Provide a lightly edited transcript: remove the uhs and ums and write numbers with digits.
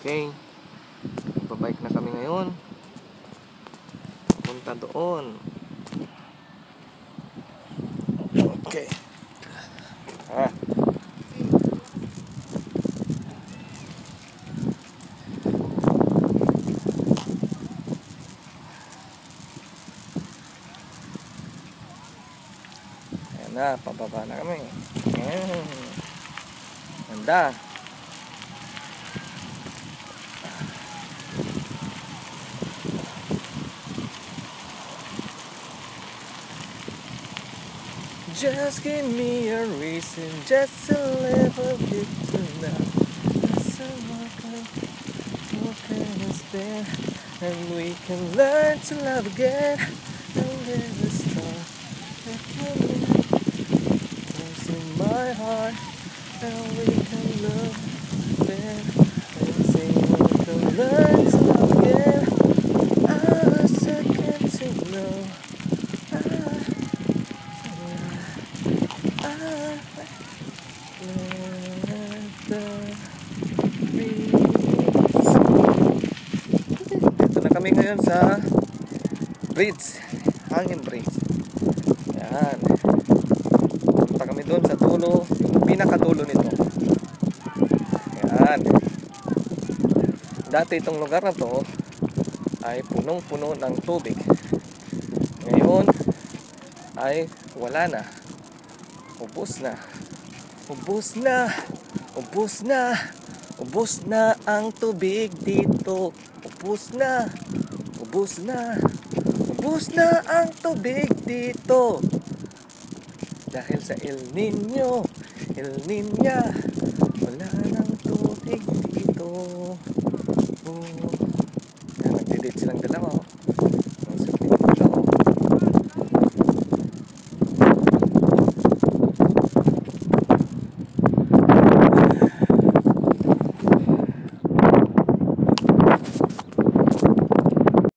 Okay, babike na kami ngayon. Punta doon. Okay. Ayan na, pababa na kami. Ayan. Ganda. Just give me a reason, just a little bit to know. So what can stand, and we can learn to love again. And live a star that's in my heart, and we can love again. And sing, we can learn to love again. A second to know. Dito na kami ngayon sa bridge, hangin bridge. Yan. Punta kami doon sa dulo, yung pinakadulo nito. Yan. Dati itong lugar na to ay punong-puno ng tubig. Ngayon ay wala na. Ubos na. Ubos na. Ubos na. Ubos na ang tubig dito. Ubos na. Ubos na. Ubos na ang tubig dito. Dahil sa El Nino, El Niña, wala nang tubig dito. Nagdidate silang dalawa.